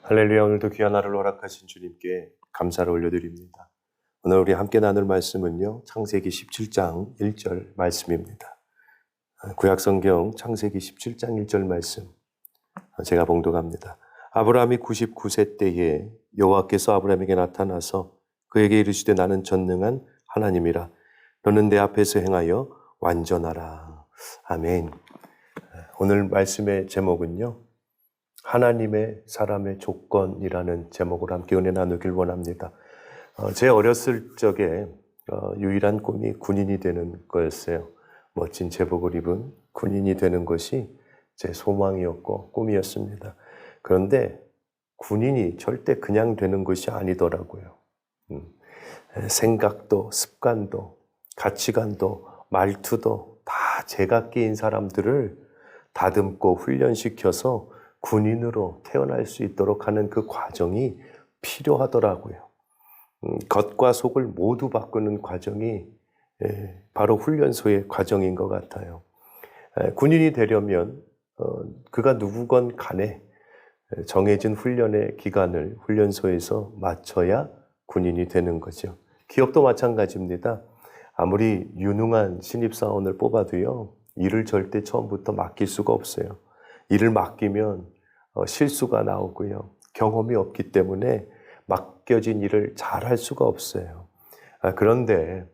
할렐루야. 오늘도 귀한 하루를 허락하신 주님께 감사를 올려드립니다. 오늘 우리 함께 나눌 말씀은요, 창세기 17장 1절 말씀입니다. 구약성경 창세기 17장 1절 말씀 제가 봉독합니다. 아브라함이 99세 때에 여호와께서 아브라함에게 나타나서 그에게 이르시되 나는 전능한 하나님이라. 너는 내 앞에서 행하여 완전하라. 아멘. 오늘 말씀의 제목은요, 하나님의 사람의 조건이라는 제목으로 함께 은혜 나누길 원합니다. 제 어렸을 적에 유일한 꿈이 군인이 되는 거였어요. 멋진 제복을 입은 군인이 되는 것이 제 소망이었고 꿈이었습니다. 그런데 군인이 절대 그냥 되는 것이 아니더라고요. 생각도 습관도 가치관도 말투도 다 제각기인 사람들을 다듬고 훈련시켜서 군인으로 태어날 수 있도록 하는 그 과정이 필요하더라고요. 겉과 속을 모두 바꾸는 과정이 바로 훈련소의 과정인 것 같아요. 군인이 되려면 그가 누구건 간에 정해진 훈련의 기간을 훈련소에서 마쳐야 군인이 되는 거죠. 기업도 마찬가지입니다. 아무리 유능한 신입사원을 뽑아도요, 일을 절대 처음부터 맡길 수가 없어요. 일을 맡기면 실수가 나오고요. 경험이 없기 때문에 맡겨진 일을 잘할 수가 없어요. 그런데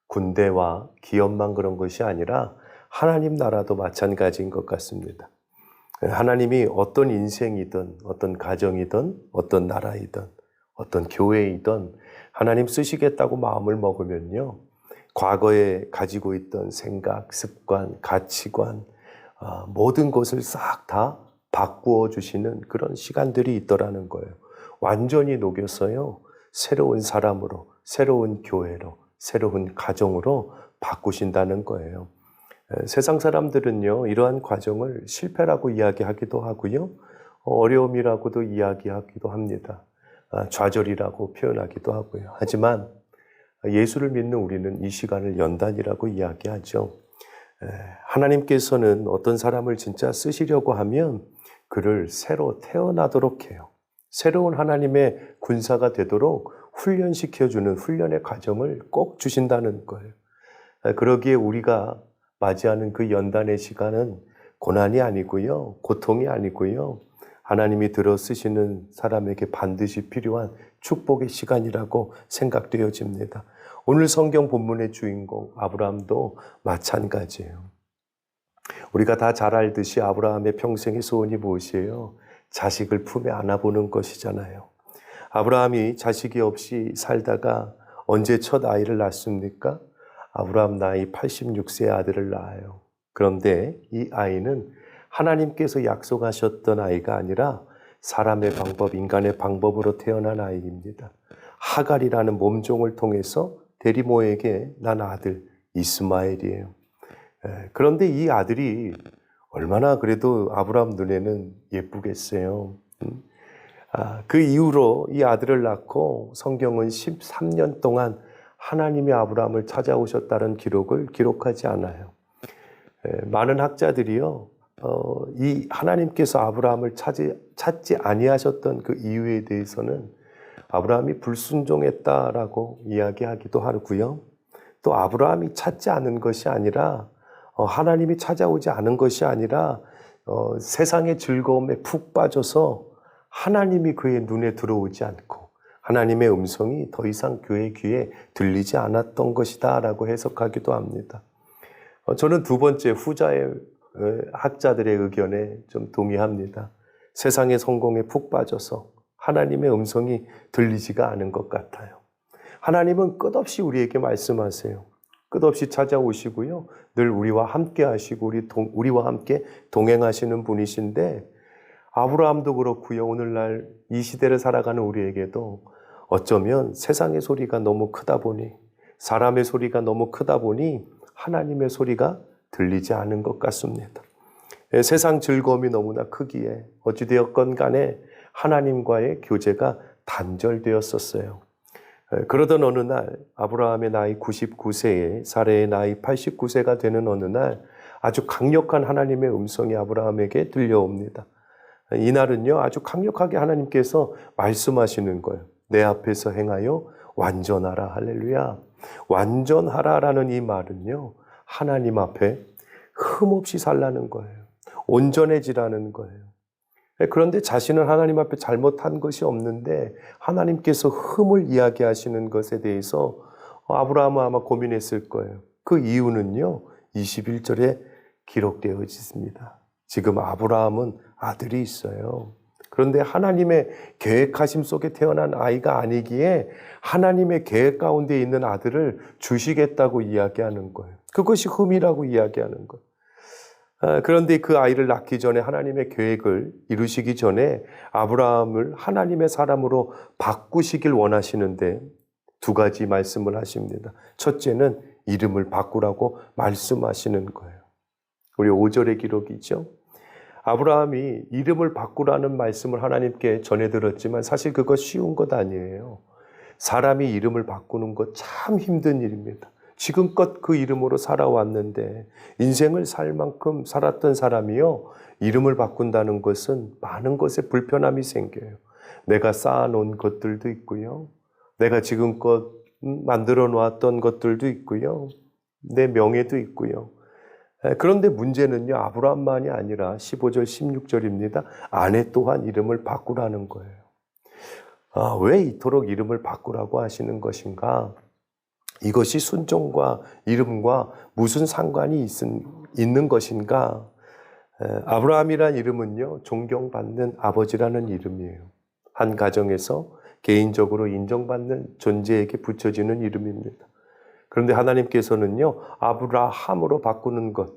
군대와 기업만 그런 것이 아니라 하나님 나라도 마찬가지인 것 같습니다. 하나님이 어떤 인생이든 어떤 가정이든 어떤 나라이든 어떤 교회이든 하나님 쓰시겠다고 마음을 먹으면요, 과거에 가지고 있던 생각, 습관, 가치관 모든 것을 싹 다 바꾸어 주시는 그런 시간들이 있더라는 거예요. 완전히 녹여서요, 새로운 사람으로, 새로운 교회로, 새로운 가정으로 바꾸신다는 거예요. 세상 사람들은요, 이러한 과정을 실패라고 이야기하기도 하고요, 어려움이라고도 이야기하기도 합니다. 좌절이라고 표현하기도 하고요. 하지만 예수를 믿는 우리는 이 시간을 연단이라고 이야기하죠. 하나님께서는 어떤 사람을 진짜 쓰시려고 하면 그를 새로 태어나도록 해요. 새로운 하나님의 군사가 되도록 훈련시켜주는 훈련의 과정을 꼭 주신다는 거예요. 그러기에 우리가 맞이하는 그 연단의 시간은 고난이 아니고요, 고통이 아니고요, 하나님이 들어 쓰시는 사람에게 반드시 필요한 축복의 시간이라고 생각되어집니다. 오늘 성경 본문의 주인공 아브라함도 마찬가지예요. 우리가 다 잘 알듯이 아브라함의 평생의 소원이 무엇이에요? 자식을 품에 안아보는 것이잖아요. 아브라함이 자식이 없이 살다가 언제 첫 아이를 낳습니까? 아브라함 나이 86세의 아들을 낳아요. 그런데 이 아이는 하나님께서 약속하셨던 아이가 아니라 사람의 방법, 인간의 방법으로 태어난 아이입니다. 하갈이라는 몸종을 통해서 대리모에게 난 아들 이스마엘이에요. 그런데 이 아들이 얼마나 그래도 아브라함 눈에는 예쁘겠어요. 그 이후로 이 아들을 낳고 성경은 13년 동안 하나님이 아브라함을 찾아오셨다는 기록을 기록하지 않아요. 많은 학자들이요, 이 하나님께서 아브라함을 찾지 아니하셨던 그 이유에 대해서는 아브라함이 불순종했다라고 이야기하기도 하고요. 또 아브라함이 찾지 않은 것이 아니라 하나님이 찾아오지 않은 것이 아니라 세상의 즐거움에 푹 빠져서 하나님이 그의 눈에 들어오지 않고 하나님의 음성이 더 이상 그의 귀에 들리지 않았던 것이다 라고 해석하기도 합니다. 저는 두 번째 후자의 학자들의 의견에 좀 동의합니다. 세상의 성공에 푹 빠져서 하나님의 음성이 들리지가 않은 것 같아요. 하나님은 끝없이 우리에게 말씀하세요. 끝없이 찾아오시고요, 늘 우리와 함께 하시고 우리와 함께 동행하시는 분이신데, 아브라함도 그렇고요, 오늘날 이 시대를 살아가는 우리에게도 어쩌면 세상의 소리가 너무 크다 보니, 사람의 소리가 너무 크다 보니 하나님의 소리가 들리지 않은 것 같습니다. 세상 즐거움이 너무나 크기에 어찌되었건 간에 하나님과의 교제가 단절되었었어요. 그러던 어느 날 아브라함의 나이 99세에 사레의 나이 89세가 되는 어느 날 아주 강력한 하나님의 음성이 아브라함에게 들려옵니다. 이날은요, 아주 강력하게 하나님께서 말씀하시는 거예요. 내 앞에서 행하여 완전하라. 할렐루야. 완전하라라는 이 말은요, 하나님 앞에 흠없이 살라는 거예요. 온전해지라는 거예요. 그런데 자신은 하나님 앞에 잘못한 것이 없는데 하나님께서 흠을 이야기하시는 것에 대해서 아브라함은 아마 고민했을 거예요. 그 이유는요, 21절에 기록되어 있습니다. 지금 아브라함은 아들이 있어요. 그런데 하나님의 계획하심 속에 태어난 아이가 아니기에 하나님의 계획 가운데 있는 아들을 주시겠다고 이야기하는 거예요. 그것이 흠이라고 이야기하는 거예요. 그런데 그 아이를 낳기 전에 하나님의 계획을 이루시기 전에 아브라함을 하나님의 사람으로 바꾸시길 원하시는데 두 가지 말씀을 하십니다. 첫째는 이름을 바꾸라고 말씀하시는 거예요. 우리 5절의 기록이죠. 아브라함이 이름을 바꾸라는 말씀을 하나님께 전해들었지만 사실 그거 쉬운 것 아니에요. 사람이 이름을 바꾸는 것 참 힘든 일입니다. 지금껏 그 이름으로 살아왔는데 인생을 살 만큼 살았던 사람이요, 이름을 바꾼다는 것은 많은 것에 불편함이 생겨요. 내가 쌓아놓은 것들도 있고요, 내가 지금껏 만들어 놓았던 것들도 있고요, 내 명예도 있고요. 그런데 문제는요, 아브라함만이 아니라 15절 16절입니다. 아내 또한 이름을 바꾸라는 거예요. 왜 이토록 이름을 바꾸라고 하시는 것인가? 이것이 순종과 이름과 무슨 상관이 있는 것인가? 아브라함이란 이름은요, 존경받는 아버지라는 이름이에요. 한 가정에서 개인적으로 인정받는 존재에게 붙여지는 이름입니다. 그런데 하나님께서는요, 아브라함으로 바꾸는 것,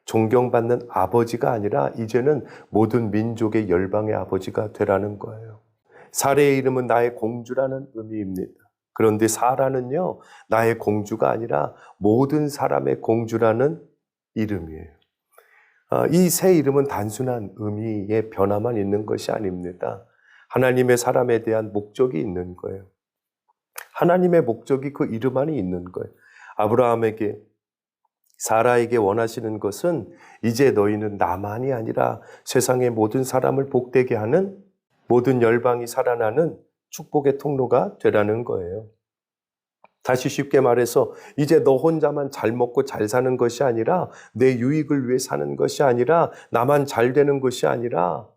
존경받는 아버지가 아니라 이제는 모든 민족의 열방의 아버지가 되라는 거예요. 사레의 이름은 나의 공주라는 의미입니다. 그런데 사라는요, 나의 공주가 아니라 모든 사람의 공주라는 이름이에요. 이 새 이름은 단순한 의미의 변화만 있는 것이 아닙니다. 하나님의 사람에 대한 목적이 있는 거예요. 하나님의 목적이 그 이름 안에 있는 거예요. 아브라함에게, 사라에게 원하시는 것은 이제 너희는 나만이 아니라 세상의 모든 사람을 복되게 하는, 모든 열방이 살아나는 축복의 통로가 되라는 거예요. 다시 쉽게 말해서 이제 너 혼자만 잘 먹고 잘 사는 것이 아니라, 내 유익을 위해 사는 것이 아니라, 나만 잘 되는 것이 아니라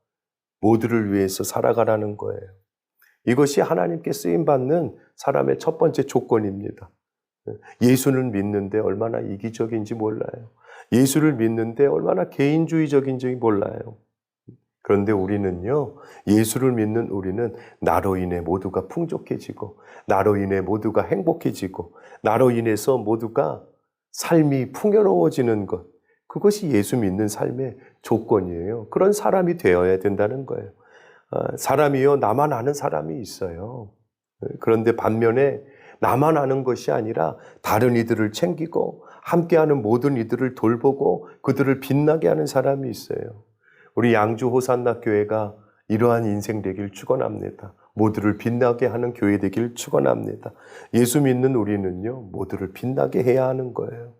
모두를 위해서 살아가라는 거예요. 이것이 하나님께 쓰임받는 사람의 첫 번째 조건입니다. 예수를 믿는데 얼마나 이기적인지 몰라요. 예수를 믿는데 얼마나 개인주의적인지 몰라요. 그런데 우리는요, 예수를 믿는 우리는 나로 인해 모두가 풍족해지고, 나로 인해 모두가 행복해지고, 나로 인해서 모두가 삶이 풍요로워지는 것, 그것이 예수 믿는 삶의 조건이에요. 그런 사람이 되어야 된다는 거예요. 사람이요, 나만 아는 사람이 있어요. 그런데 반면에 나만 아는 것이 아니라 다른 이들을 챙기고 함께하는 모든 이들을 돌보고 그들을 빛나게 하는 사람이 있어요. 우리 양주 호산나 교회가 이러한 인생 되길 축원합니다. 모두를 빛나게 하는 교회 되길 축원합니다. 예수 믿는 우리는요, 모두를 빛나게 해야 하는 거예요.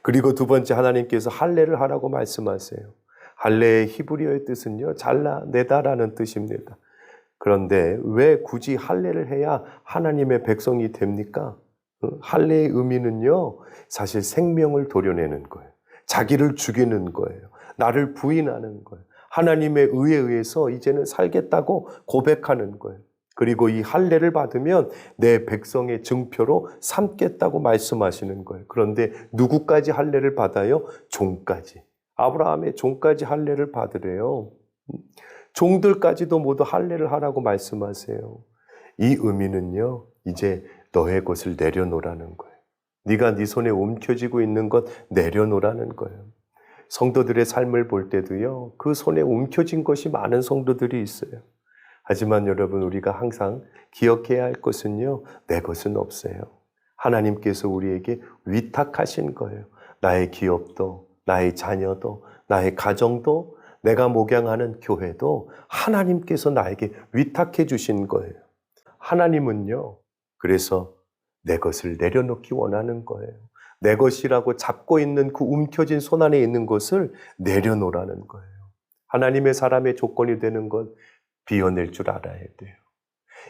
그리고 두 번째, 하나님께서 할례를 하라고 말씀하세요. 할례의 히브리어의 뜻은요, 잘라내다라는 뜻입니다. 그런데 왜 굳이 할례를 해야 하나님의 백성이 됩니까? 할례의 의미는요, 사실 생명을 도려내는 거예요. 자기를 죽이는 거예요. 나를 부인하는 거예요. 하나님의 의에 의해서 이제는 살겠다고 고백하는 거예요. 그리고 이 할례를 받으면 내 백성의 증표로 삼겠다고 말씀하시는 거예요. 그런데 누구까지 할례를 받아요? 종까지. 아브라함의 종까지 할례를 받으래요. 종들까지도 모두 할례를 하라고 말씀하세요. 이 의미는요, 이제 너의 것을 내려놓으라는 거예요. 네가 네 손에 움켜쥐고 있는 것 내려놓으라는 거예요. 성도들의 삶을 볼 때도요, 그 손에 움켜진 것이 많은 성도들이 있어요. 하지만 여러분, 우리가 항상 기억해야 할 것은요, 내 것은 없어요. 하나님께서 우리에게 위탁하신 거예요. 나의 기업도, 나의 자녀도, 나의 가정도, 내가 목양하는 교회도 하나님께서 나에게 위탁해 주신 거예요. 하나님은요, 그래서 내 것을 내려놓기 원하는 거예요. 내 것이라고 잡고 있는 그 움켜진 손 안에 있는 것을 내려놓으라는 거예요. 하나님의 사람의 조건이 되는 것 비워낼 줄 알아야 돼요.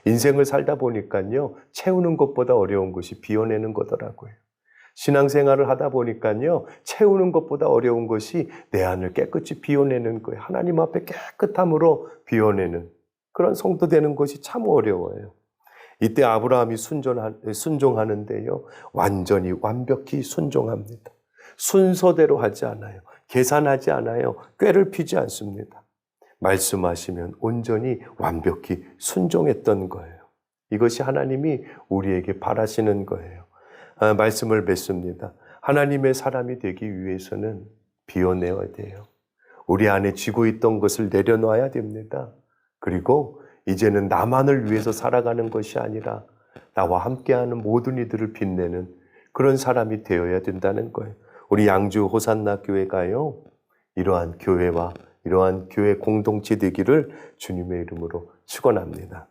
인생을 살다 보니까요, 채우는 것보다 어려운 것이 비워내는 거더라고요. 신앙생활을 하다 보니까요, 채우는 것보다 어려운 것이 내 안을 깨끗이 비워내는 거예요. 하나님 앞에 깨끗함으로 비워내는 그런 성도 되는 것이 참 어려워요. 이때 아브라함이 순종하는데요, 완전히 완벽히 순종합니다. 순서대로 하지 않아요. 계산하지 않아요. 꾀를 피지 않습니다. 말씀하시면 온전히 완벽히 순종했던 거예요. 이것이 하나님이 우리에게 바라시는 거예요. 말씀을 맺습니다. 하나님의 사람이 되기 위해서는 비워내야 돼요. 우리 안에 쥐고 있던 것을 내려놔야 됩니다. 그리고 이제는 나만을 위해서 살아가는 것이 아니라 나와 함께하는 모든 이들을 빛내는 그런 사람이 되어야 된다는 거예요. 우리 양주 호산나 교회가요, 이러한 교회와 이러한 교회 공동체 되기를 주님의 이름으로 축원합니다.